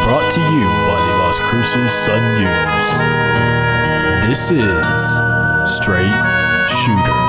Brought to you by the Las Cruces Sun-News. This is Straight Shooter.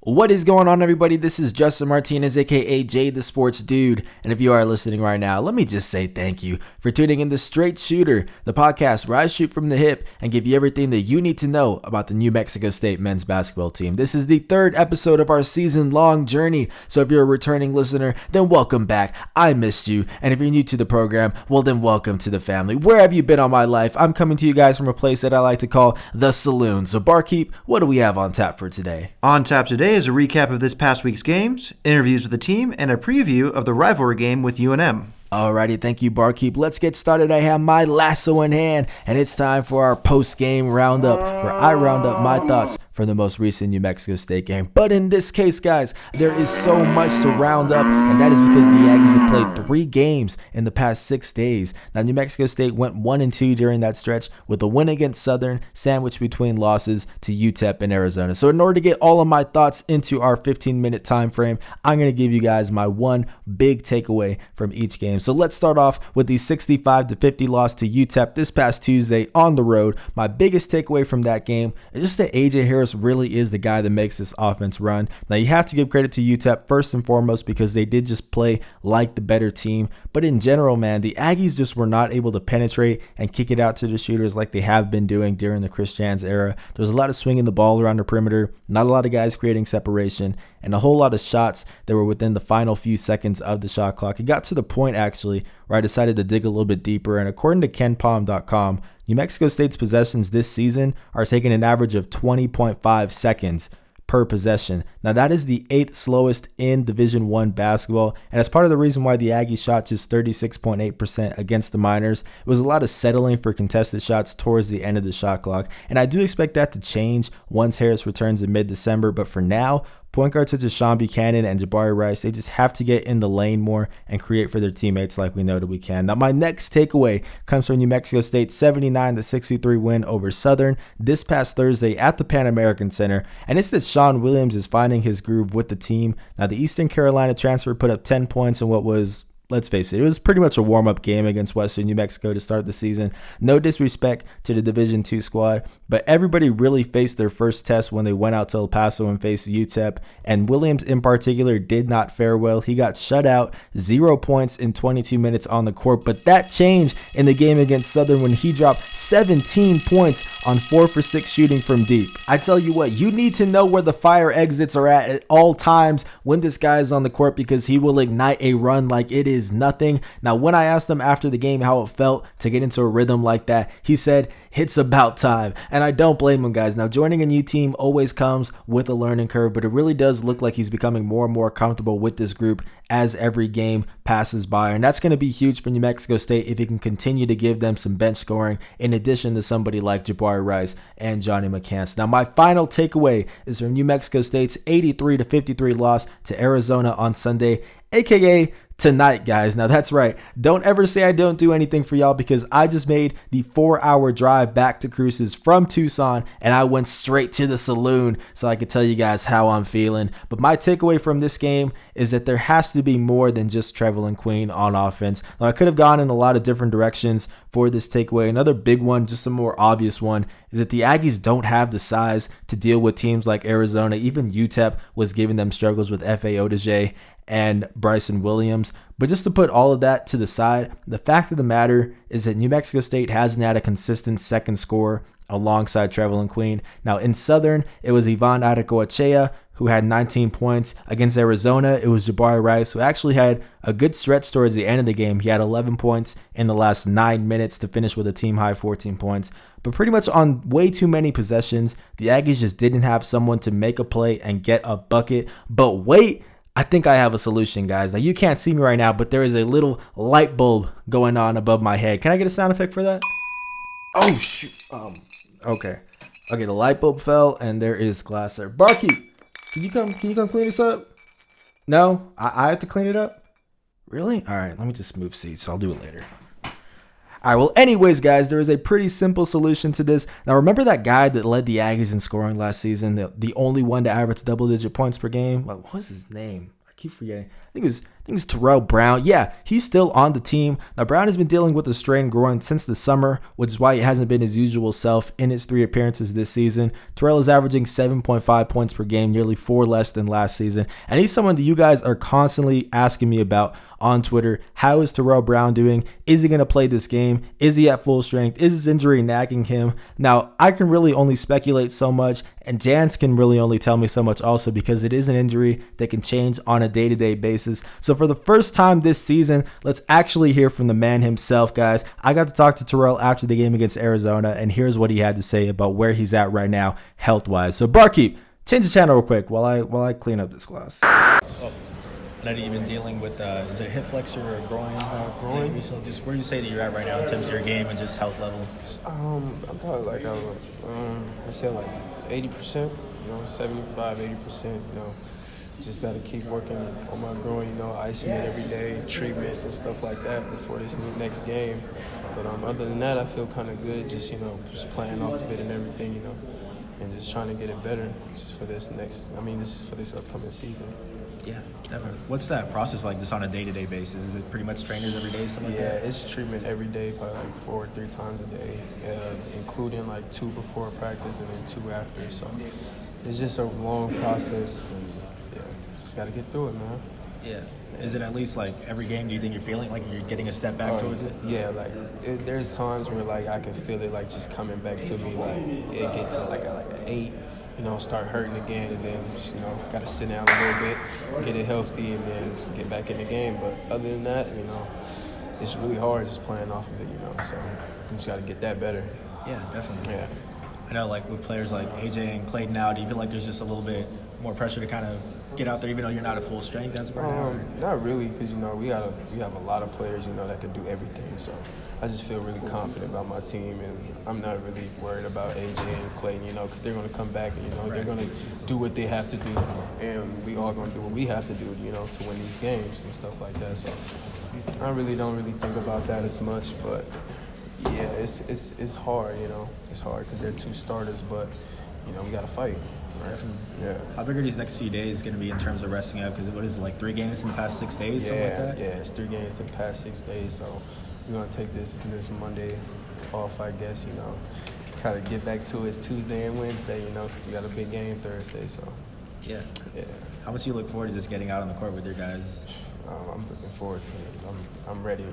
What is going on, everybody? This is Justin Martinez, aka Jay the Sports Dude, and if you are listening right now, let me just say thank you for tuning in to Straight Shooter, the podcast where I shoot from the hip and give you everything that you need to know about the New Mexico State men's basketball team. This is the third episode of our season-long journey, so if you're a returning listener, then welcome back. I missed you, and if you're new to the program, well then welcome to the family. Where have you been all my life? I'm coming to you guys from a place that I like to call the Saloon. So Barkeep, what do we have on tap for today? On tap today is a recap of this past week's games, interviews with the team, and a preview of the rivalry game with UNM. Alrighty, thank you, Barkeep. Let's get started. I have my lasso in hand, and it's time for our post-game roundup, where I round up my thoughts from the most recent New Mexico State game. But in this case, guys, there is so much to round up, and that is because the Aggies have played 3 games in the past 6 days. Now, New Mexico State went 1-2 during that stretch with a win against Southern, sandwiched between losses to UTEP and Arizona. So in order to get all of my thoughts into our 15-minute time frame, I'm going to give you guys my one big takeaway from each game. So let's start off with the 65-50 loss to UTEP this past Tuesday on the road. My biggest takeaway from that game is just that AJ Harris really is the guy that makes this offense run. Now, you have to give credit to UTEP first and foremost because they did just play like the better team. But in general, man, the Aggies just were not able to penetrate and kick it out to the shooters like they have been doing during the Chris Jans era. There was a lot of swinging the ball around the perimeter, not a lot of guys creating separation, and a whole lot of shots that were within the final few seconds of the shot clock. It got to the point, actually, where I decided to dig a little bit deeper, and according to KenPom.com, New Mexico State's possessions this season are taking an average of 20.5 seconds per possession. Now, that is the 8th slowest in Division I basketball, and as part of the reason why the Aggies shot just 36.8% against the Miners, it was a lot of settling for contested shots towards the end of the shot clock, and I do expect that to change once Harris returns in mid-December, but for now, point guards such as Sean Buchanan and Jabari Rice, they just have to get in the lane more and create for their teammates like we know that we can. Now, my next takeaway comes from New Mexico State's 79-63 win over Southern this past Thursday at the Pan American Center, and it's that Sean Williams is finding his groove with the team. Now, the Eastern Carolina transfer put up 10 points in what was, let's face it was pretty much a warm-up game against Western New Mexico to start the season. No disrespect to the Division II squad, but everybody really faced their first test when they went out to El Paso and faced UTEP, and Williams in particular did not fare well. He got shut out, 0 points in 22 minutes on the court, but that changed in the game against Southern when he dropped 17 points on 4 for 6 shooting from deep. I tell you what, you need to know where the fire exits are at all times when this guy is on the court because he will ignite a run like it is nothing. Now, when I asked him after the game how it felt to get into a rhythm like that, he said, "It's about time." And I don't blame him, guys. Now, joining a new team always comes with a learning curve, but it really does look like he's becoming more and more comfortable with this group as every game passes by. And that's going to be huge for New Mexico State if he can continue to give them some bench scoring in addition to somebody like Jabari Rice and Johnny McCants. Now, my final takeaway is from New Mexico State's 83-53 loss to Arizona on Sunday, aka tonight, guys. Now, that's right. Don't ever say I don't do anything for y'all because I just made the 4-hour drive back to Cruces from Tucson and I went straight to the saloon so I could tell you guys how I'm feeling. But my takeaway from this game is that there has to be more than just Trevelyan Queen on offense. Now, I could have gone in a lot of different directions for this takeaway. Another big one, just a more obvious one, is that the Aggies don't have the size to deal with teams like Arizona. Even UTEP was giving them struggles with F.A. Odaje and Bryson Williams. But just to put all of that to the side, the fact of the matter is that New Mexico State hasn't had a consistent second scorer alongside Trevelyan Queen. Now, in Southern, it was Ivan Adecoechea who had 19 points. Against Arizona, it was Jabari Rice, who actually had a good stretch towards the end of the game. He had 11 points in the last 9 minutes to finish with a team-high 14 points. But pretty much on way too many possessions, the Aggies just didn't have someone to make a play and get a bucket. But wait, I think I have a solution, guys. Now, you can't see me right now, but there is a little light bulb going on above my head. Can I get a sound effect for that? Oh, shoot. Okay. Okay, the light bulb fell, and there is glass there. Barkeep, can you come clean this up? No? I have to clean it up? Really? All right, let me just move seats. I'll do it later. All right, well, anyways, guys, there is a pretty simple solution to this. Now, remember that guy that led the Aggies in scoring last season, the only one to average double-digit points per game? What was his name? I keep forgetting. I think it was Terrell Brown. Yeah, he's still on the team. Now, Brown has been dealing with a strained groin since the summer, which is why he hasn't been his usual self in his 3 appearances this season. Terrell is averaging 7.5 points per game, nearly 4 less than last season. And he's someone that you guys are constantly asking me about on Twitter. How is Terrell Brown doing? Is he going to play this game? Is he at full strength? Is his injury nagging him? Now, I can really only speculate so much, and Jans can really only tell me so much also, because it is an injury that can change on a day-to-day basis. So for the first time this season, let's actually hear from the man himself, guys. I got to talk to Terrell after the game against Arizona, and here's what he had to say about where he's at right now health-wise. So Barkeep, change the channel real quick while I clean up this glass. I know you've been dealing with, is it a hip flexor or a groin? Groin. Recently, just where you say that you're at right now in terms of your game and just health level? I'm probably like, I said like 80%, 75, 80%, just got to keep working on my groin, icing it every day, treatment and stuff like that before this next game. But other than that, I feel kind of good, just playing off of it and everything, and just trying to get it better just for this for this upcoming season. Yeah, definitely. What's that process like just on a day-to-day basis? Is it pretty much trainers every day, stuff like that? Yeah, it's treatment every day, probably like 4 or 3 times a day, including like 2 before practice and then 2 after. So it's just a long process, and just got to get through it, man. Yeah. Is it at least like every game, do you think you're feeling like you're getting a step back towards it? Yeah, there's times where like I can feel it like just coming back to me, like it get to like an 8. Start hurting again, and then, got to sit down a little bit, get it healthy, and then get back in the game. But other than that, it's really hard just playing off of it, so you just got to get that better. Yeah, definitely. Yeah. I know, like, with players like AJ and Clayton now, do you feel like there's just a little bit more pressure to kind of get out there, even though you're not at full strength as of right now? Not really, because, we have a lot of players, that can do everything. So I just feel really confident about my team, and I'm not really worried about AJ and Clayton, because they're going to come back and, right. They're going to do what they have to do, and we all going to do what we have to do, to win these games and stuff like that. So I don't really think about that as much, but yeah, it's hard, It's hard because they're 2 starters, but, we got to fight. Right? Definitely. Yeah. How big are these next few days going to be in terms of resting up? Because what is it, like 3 games in the past 6 days, something like that? Yeah, it's 3 games in the past 6 days, so we're going to take this Monday off, I guess, Try to get back to it. It's Tuesday and Wednesday, because we got a big game Thursday, so. Yeah. Yeah. How much do you look forward to just getting out on the court with your guys? I'm looking forward to it. I'm ready,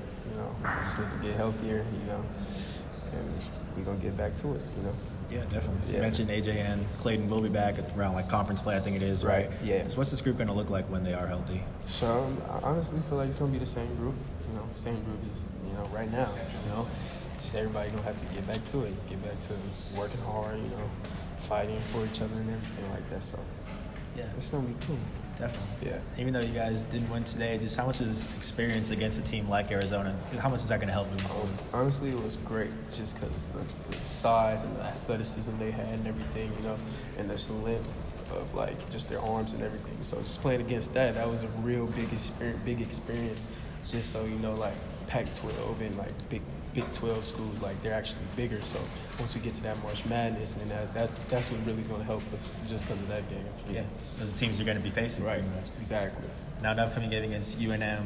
I just need to get healthier, and we're going to get back to it, Yeah, definitely. Yeah. You mentioned AJ and Clayton will be back around like conference play, I think it is, right? Yeah. So what's this group going to look like when they are healthy? So I honestly feel like it's going to be the same group, same group as, right now, Just everybody going to have to get back to it, get back to working hard, fighting for each other and everything like that. So yeah, it's going to be cool. Definitely. Yeah. Even though you guys didn't win today, just how much is experience against a team like Arizona? How much is that going to help moving forward? Honestly, it was great just because the size and the athleticism they had and everything, and there's the length of like just their arms and everything. So just playing against that was a real big experience. Just so like Pac-12 and like Big 12 schools, like they're actually bigger. So once we get to that March Madness, and that's what really going to help us just because of that game. Yeah, those are teams you're going to be facing. Right. Pretty much. Exactly. Now, the upcoming game against UNM,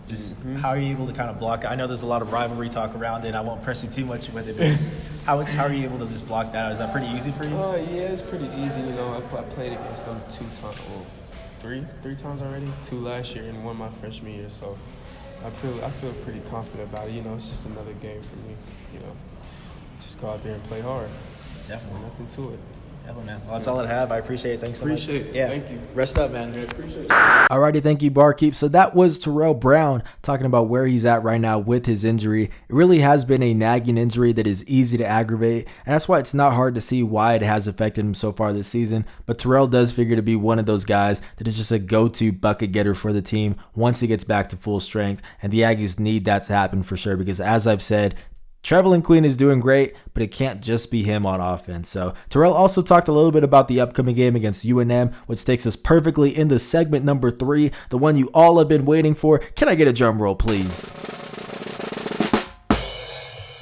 just how are you able to kind of block it? I know there's a lot of rivalry talk around it. I won't press you too much with it, but just how are you able to just block that out? Is that pretty easy for you? Yeah, it's pretty easy. I played against them 2 times, three times already. 2 last year and 1 my freshman year. So I feel pretty confident about it. It's just another game for me. Just go out there and play hard. Definitely. Nothing to it. Definitely, man. Well, that's all I have. I appreciate it. Thanks so much. Appreciate it. Yeah. Thank you. Rest up, man. I appreciate it. Alrighty, thank you, Barkeep. So that was Terrell Brown talking about where he's at right now with his injury. It really has been a nagging injury that is easy to aggravate, and that's why it's not hard to see why it has affected him so far this season. But Terrell does figure to be one of those guys that is just a go-to bucket getter for the team once he gets back to full strength, and the Aggies need that to happen for sure because, as I've said, Trevelin Queen is doing great, but it can't just be him on offense. So Terrell also talked a little bit about the upcoming game against UNM, which takes us perfectly into segment number 3, the one you all have been waiting for. Can I get a drum roll, please?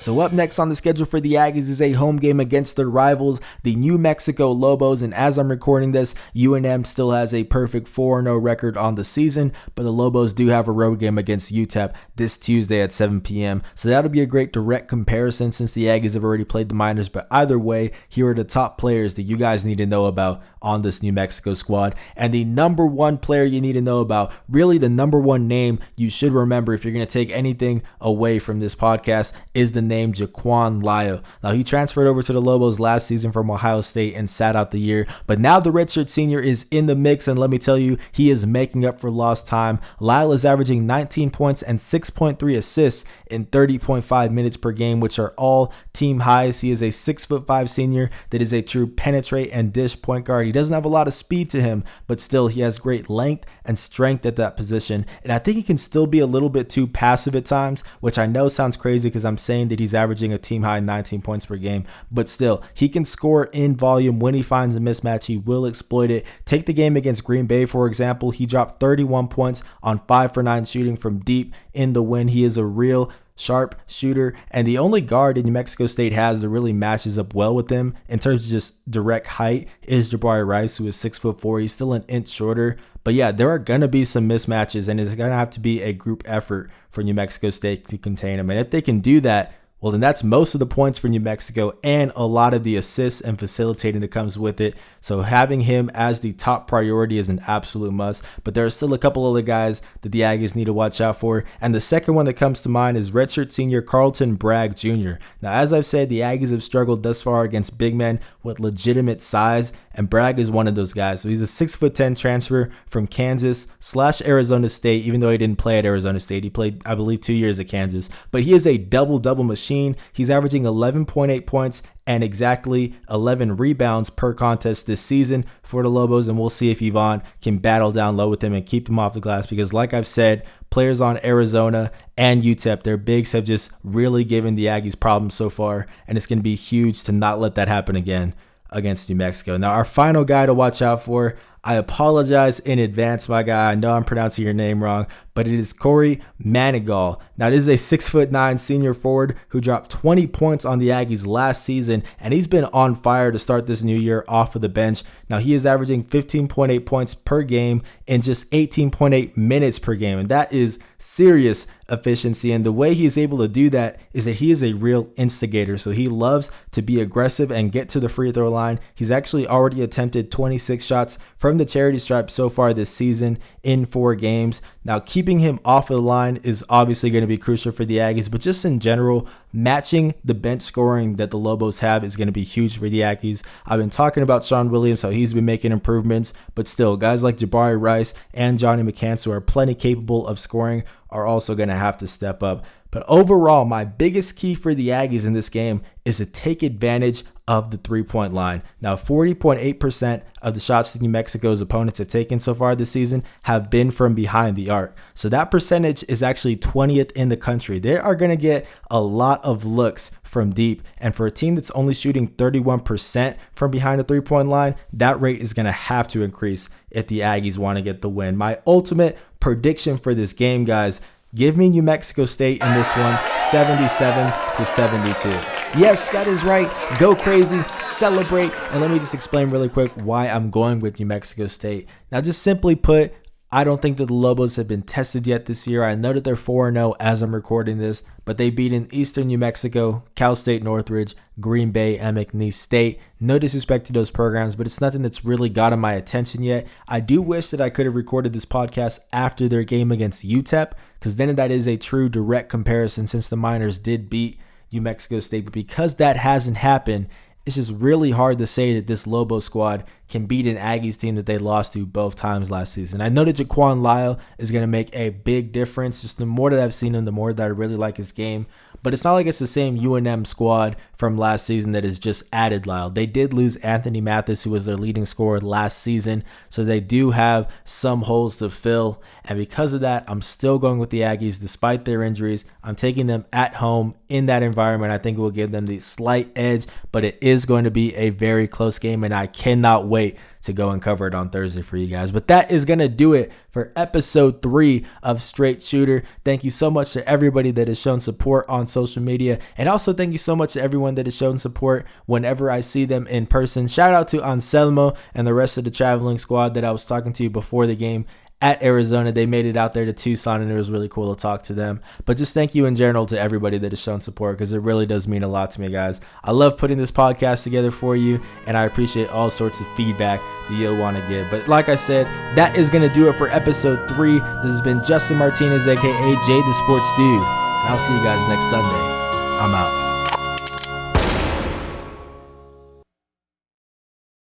So up next on the schedule for the Aggies is a home game against their rivals, the New Mexico Lobos. And as I'm recording this, UNM still has a perfect 4-0 record on the season, but the Lobos do have a road game against UTEP this Tuesday at 7 p.m. So that'll be a great direct comparison since the Aggies have already played the Miners. But either way, here are the top players that you guys need to know about on this New Mexico squad. And the number one player you need to know about, really the number one name you should remember if you're going to take anything away from this podcast, is the name Jaquan Lyle. Now, he transferred over to the Lobos last season from Ohio State and sat out the year, but now the redshirt senior is in the mix, and let me tell you, he is making up for lost time. Lyle is averaging 19 points and 6.3 assists in 30.5 minutes per game, which are all team highs. He is a 6'5" senior that is a true penetrate and dish point guard. He doesn't have a lot of speed to him, but still he has great length and strength at that position. And I think he can still be a little bit too passive at times, which I know sounds crazy because I'm saying that he's averaging a team high 19 points per game, but still he can score in volume. When he finds a mismatch, he will exploit it. Take the game against Green Bay, for example. He dropped 31 points on 5 for 9 shooting from deep in the win. He is a real sharp shooter, and the only guard that New Mexico State has that really matches up well with him in terms of just direct height is Jabari Rice, who is 6'4". He's still an inch shorter, but yeah, there are going to be some mismatches, and it's going to have to be a group effort for New Mexico State to contain him. And if they can do that, well, then that's most of the points for New Mexico and a lot of the assists and facilitating that comes with it. So having him as the top priority is an absolute must. But there are still a couple other guys that the Aggies need to watch out for. And the second one that comes to mind is redshirt senior Carlton Bragg Jr. Now, as I've said, the Aggies have struggled thus far against big men with legitimate size, and Bragg is one of those guys. So he's a 6'10" transfer from Kansas/Arizona State, even though he didn't play at Arizona State. He played, I believe, 2 years at Kansas. But he is a double-double machine. He's averaging 11.8 points and exactly 11 rebounds per contest this season for the Lobos, and we'll see if Yvonne can battle down low with him and keep him off the glass, because like I've said, players on Arizona and UTEP, their bigs have just really given the Aggies problems so far, and it's going to be huge to not let that happen again against New Mexico. Now, our final guy to watch out for, I apologize in advance, my guy. I know I'm pronouncing your name wrong, but it is Corey Manigal. Now, this is a 6'9" senior forward who dropped 20 points on the Aggies last season, and he's been on fire to start this new year off of the bench. Now, he is averaging 15.8 points per game in just 18.8 minutes per game, and that is serious efficiency. And the way he is able to do that is that he is a real instigator. So he loves to be aggressive and get to the free throw line. He's actually already attempted 26 shots from the charity stripe so far this season in 4 games. Now, keeping him off of the line is obviously going to be crucial for the Aggies, but just in general, matching the bench scoring that the Lobos have is going to be huge for the Aggies. I've been talking about Sean Williams, how he's been making improvements, but still, guys like Jabari Rice and Johnny McCants, who are plenty capable of scoring, are also going to have to step up. But overall, my biggest key for the Aggies in this game is to take advantage of the three-point line. Now, 40.8% of the shots that New Mexico's opponents have taken so far this season have been from behind the arc. So that percentage is actually 20th in the country. They are going to get a lot of looks from deep. And for a team that's only shooting 31% from behind the three-point line, that rate is going to have to increase if the Aggies want to get the win. My ultimate prediction for this game, guys, give me New Mexico State in this one, 77-72. Yes, that is right. Go crazy, celebrate. And let me just explain really quick why I'm going with New Mexico State. Now, just simply put, I don't think that the Lobos have been tested yet this year. I know that they're 4-0 as I'm recording this, but they've beaten Eastern New Mexico, Cal State Northridge, Green Bay, and McNeese State. No disrespect to those programs, but it's nothing that's really gotten my attention yet. I do wish that I could have recorded this podcast after their game against UTEP, because then that is a true direct comparison since the Miners did beat New Mexico State. But because that hasn't happened, it's just really hard to say that this Lobo squad can beat an Aggies team that they lost to both times last season. I know that Jaquan Lyle is going to make a big difference. Just the more that I've seen him, the more that I really like his game. But it's not like it's the same UNM squad from last season that is just added, Lyle. They did lose Anthony Mathis, who was their leading scorer last season, so they do have some holes to fill. And because of that, I'm still going with the Aggies despite their injuries. I'm taking them at home in that environment. I think it will give them the slight edge, but it is going to be a very close game, and I cannot wait to go and cover it on Thursday for you guys. But that is going to do it for episode 3 of Straight Shooter. Thank you so much to everybody that has shown support on social media. And also thank you so much to everyone that has shown support whenever I see them in person. Shout out to Anselmo and the rest of the traveling squad that I was talking to before the game at Arizona. They made it out there to Tucson, and it was really cool to talk to them. But just thank you in general to everybody that has shown support, because it really does mean a lot to me, guys. I love putting this podcast together for you, and I appreciate all sorts of feedback that you'll want to give. But like I said, that is going to do it for episode 3. This has been Justin Martinez, aka Jay the Sports Dude, and I'll see you guys next Sunday. I'm out.